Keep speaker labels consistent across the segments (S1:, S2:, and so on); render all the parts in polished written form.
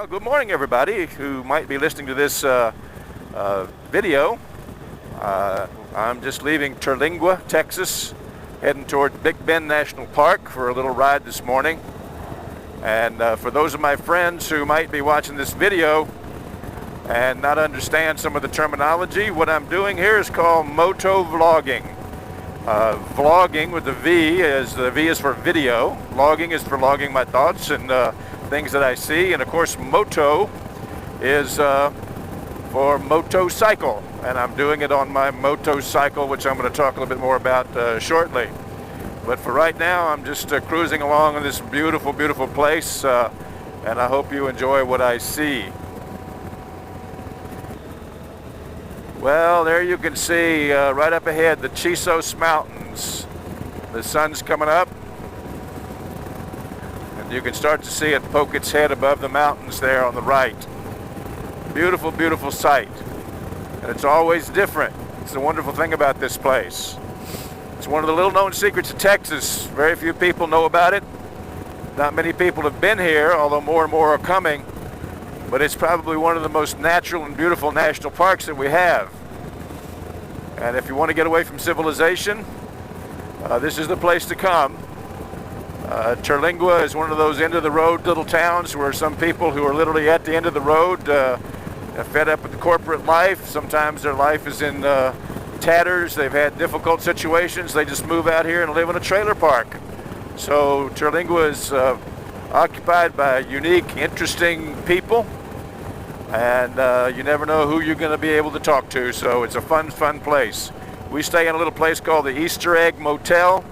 S1: Well, good morning, everybody who might be listening to this video. I'm just leaving Terlingua, Texas, heading toward Big Bend National Park for a little ride this morning. And for those of my friends who might be watching this video and not understand some of the terminology, what I'm doing here is called motovlogging. Vlogging with the V is for video. Logging is for logging my thoughts and things that I see. And of course, moto is for motorcycle. And I'm doing it on my motorcycle, which I'm going to talk a little bit more about shortly. But for right now, I'm just cruising along in this beautiful, beautiful place. And I hope you enjoy what I see. Well, there you can see right up ahead the Chisos Mountains. The sun's coming up, and you can start to see it poke its head above the mountains there on the right. Beautiful, beautiful sight. And it's always different. It's the wonderful thing about this place. It's one of the little-known secrets of Texas. Very few people know about it. Not many people have been here, although more and more are coming. But it's probably one of the most natural and beautiful national parks that we have. And if you want to get away from civilization, this is the place to come. Terlingua is one of those end-of-the-road little towns where some people who are literally at the end of the road are fed up with the corporate life. Sometimes their life is in tatters. They've had difficult situations. They just move out here and live in a trailer park. So Terlingua is occupied by unique, interesting people. And you never know who you're going to be able to talk to, so it's a fun place. We stay in a little place called the Easter Egg Motel.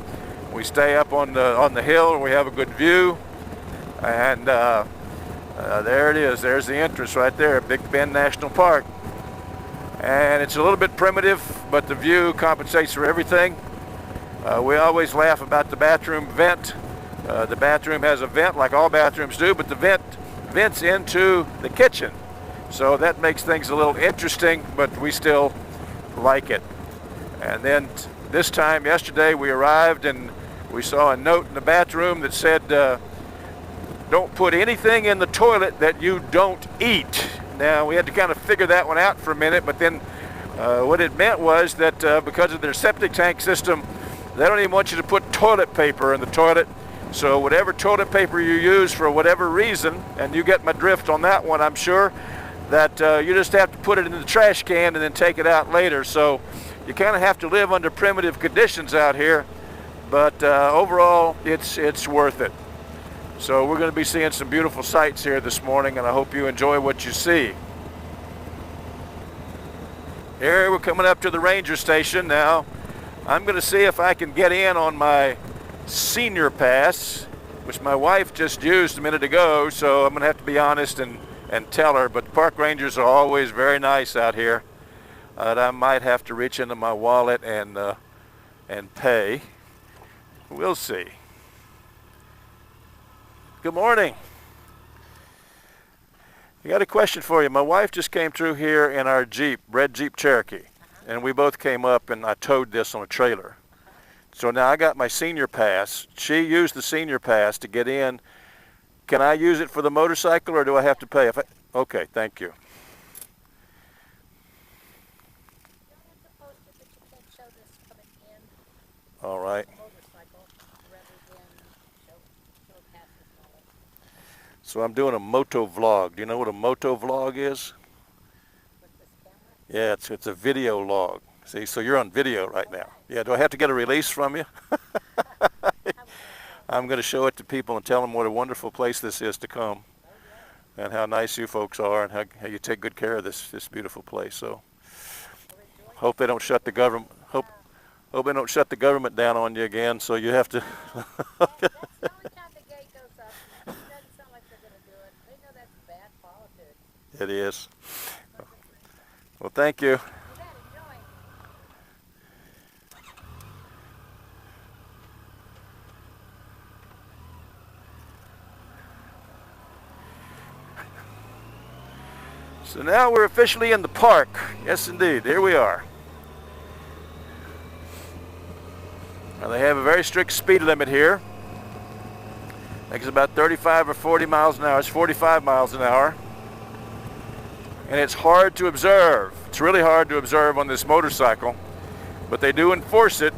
S1: We stay up on the hill, and we have a good view. And there it is. There's the entrance right there, Big Bend National Park. And it's a little bit primitive, but the view compensates for everything. We always laugh about the bathroom vent. The bathroom has a vent, like all bathrooms do, but the vent vents into the kitchen. So that makes things a little interesting, but we still like it. And then this time, yesterday, we arrived and we saw a note in the bathroom that said, don't put anything in the toilet that you don't eat. Now, we had to kind of figure that one out for a minute, but then what it meant was that because of their septic tank system, they don't even want you to put toilet paper in the toilet. So whatever toilet paper you use for whatever reason, and you get my drift on that one, I'm sure, that you just have to put it in the trash can and then take it out later. So you kind of have to live under primitive conditions out here, but overall it's worth it. So we're going to be seeing some beautiful sights here this morning, and I hope you enjoy what you see. Here we're coming up to the ranger station now. I'm going to see if I can get in on my senior pass, which my wife just used a minute ago, so I'm going to have to be honest and tell her, but park rangers are always very nice out here. I might have to reach into my wallet and pay. We'll see. Good morning. I got a question for you. My wife just came through here in our Jeep, red Jeep Cherokee, and we both came up and I towed this on a trailer. So now I got my senior pass. She used the senior pass to get in. Can I use it for the motorcycle, or do I have to pay? Okay, thank you. All right. So I'm doing a motovlog. Do you know what a motovlog is? Yeah, it's a video log. See, so you're on video right now. Yeah, do I have to get a release from you? I'm going to show it to people and tell them what a wonderful place this is to come, and how nice you folks are, and how you take good care of this beautiful place. So hope they don't shut the government. Hope they don't shut the government down on you again. So you have to. It is. Well, thank you. So now we're officially in the park. Yes, indeed. Here we are. Now they have a very strict speed limit here. I think it's about 35 or 40 miles an hour. It's 45 miles an hour. and it's hard to observe. It's really hard to observe on this motorcycle, but they do enforce it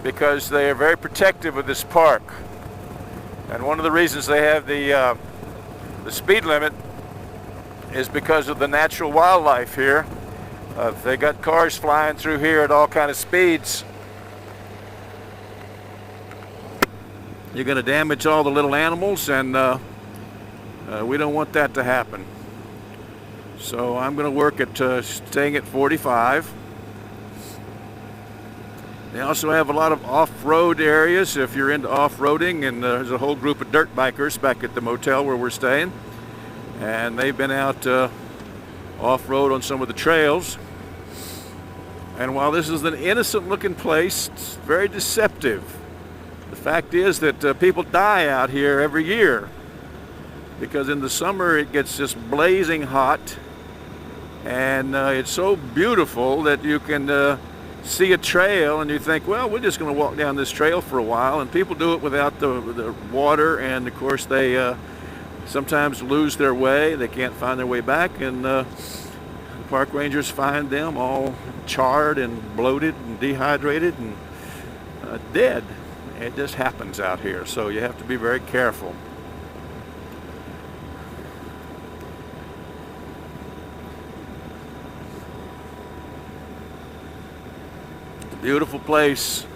S1: because they are very protective of this park. And one of the reasons they have the speed limit is because of the natural wildlife here. They got cars flying through here at all kind of speeds. You're going to damage all the little animals, and we don't want that to happen. So I'm going to work at staying at 45. They also have a lot of off-road areas if you're into off-roading, and there's a whole group of dirt bikers back at the motel where we're staying, and they've been out off-road on some of the trails. And while this is an innocent-looking place, it's very deceptive. The fact is that people die out here every year because in the summer it gets just blazing hot, and it's so beautiful that you can see a trail and you think, well, we're just going to walk down this trail for a while, and people do it without the water, and of course they sometimes lose their way. They can't find their way back, and the park rangers find them all charred and bloated and dehydrated and dead. It just happens out here, so you have to be very careful. Beautiful place.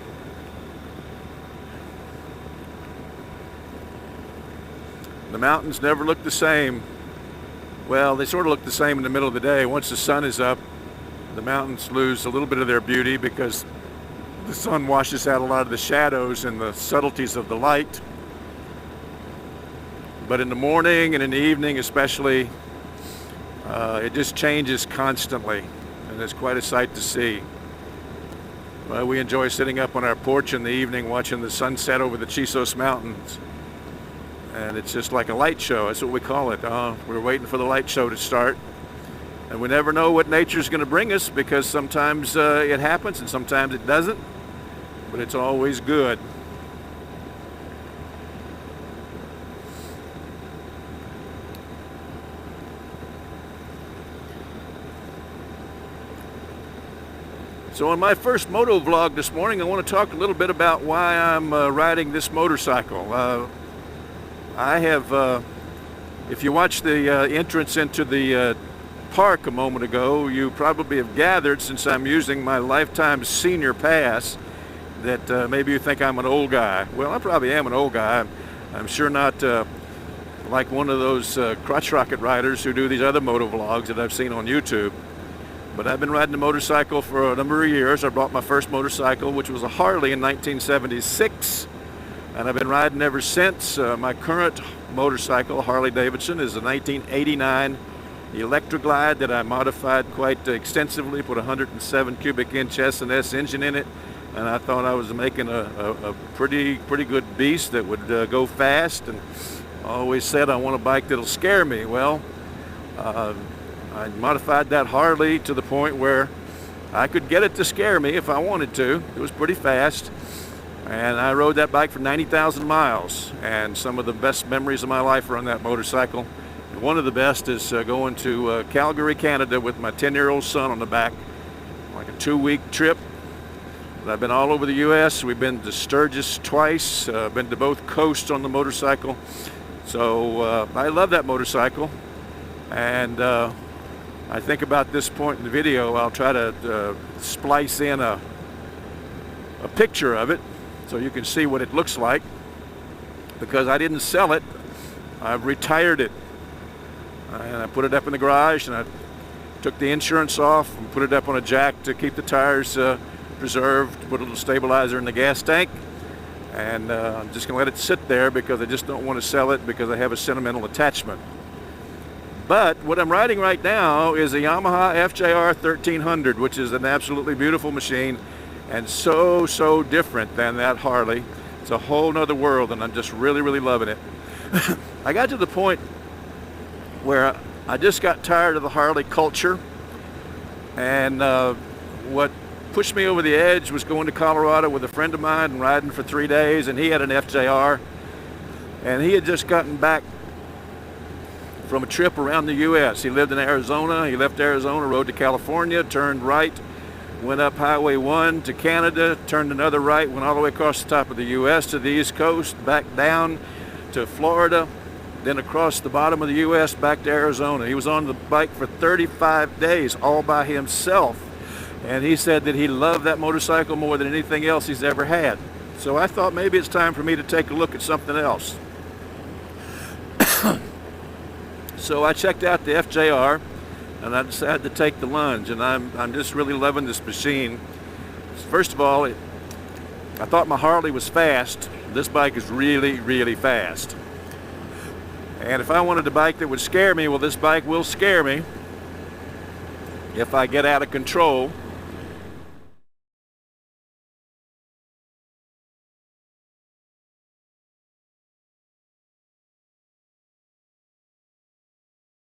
S1: The mountains never look the same. Well, they sort of look the same in the middle of the day. Once the sun is up, the mountains lose a little bit of their beauty because the sun washes out a lot of the shadows and the subtleties of the light. But in the morning and in the evening especially, it just changes constantly, and it's quite a sight to see. We enjoy sitting up on our porch in the evening watching the sunset over the Chisos Mountains. And it's just like a light show. That's what we call it. We're waiting for the light show to start. And we never know what nature's going to bring us, because sometimes it happens and sometimes it doesn't. But it's always good. So on my first motovlog this morning, I want to talk a little bit about why I'm riding this motorcycle. I have, if you watched the entrance into the park a moment ago, you probably have gathered, since I'm using my lifetime senior pass, that maybe you think I'm an old guy. Well, I probably am an old guy. I'm sure not like one of those crotch rocket riders who do these other motovlogs that I've seen on YouTube. But I've been riding a motorcycle for a number of years. I bought my first motorcycle, which was a Harley, in 1976. And I've been riding ever since. My current motorcycle, Harley Davidson, is a 1989 Electroglide that I modified quite extensively, put a 107 cubic inch S&S engine in it. And I thought I was making a pretty good beast that would go fast. And I always said I want a bike that'll scare me. Well, I modified that Harley to the point where I could get it to scare me if I wanted to. It was pretty fast. And I rode that bike for 90,000 miles. And some of the best memories of my life are on that motorcycle. And one of the best is going to Calgary, Canada with my 10-year-old son on the back. Like a 2-week trip. But I've been all over the U.S. We've been to Sturgis twice. Been to both coasts on the motorcycle. So I love that motorcycle. And I think about this point in the video, I'll try to splice in a picture of it so you can see what it looks like, because I didn't sell it. I've retired it, and I put it up in the garage, and I took the insurance off and put it up on a jack to keep the tires preserved, put a little stabilizer in the gas tank, and I'm just going to let it sit there because I just don't want to sell it because I have a sentimental attachment. But what I'm riding right now is a Yamaha FJR 1300, which is an absolutely beautiful machine and so different than that Harley. It's a whole nother world, and I'm just really loving it. I got to the point where I just got tired of the Harley culture, and what pushed me over the edge was going to Colorado with a friend of mine and riding for 3 days, and he had an FJR, and he had just gotten back from a trip around the U.S. He lived in Arizona. He left Arizona, rode to California, turned right, went up Highway 1 to Canada, turned another right, went all the way across the top of the U.S. to the East Coast, back down to Florida, then across the bottom of the U.S. back to Arizona. He was on the bike for 35 days all by himself, and he said that he loved that motorcycle more than anything else he's ever had. So I thought maybe it's time for me to take a look at something else. So I checked out the FJR, and I decided to take the lunge, and I'm just really loving this machine. First of all, I thought my Harley was fast. This bike is really, really fast. And if I wanted a bike that would scare me, well, this bike will scare me if I get out of control.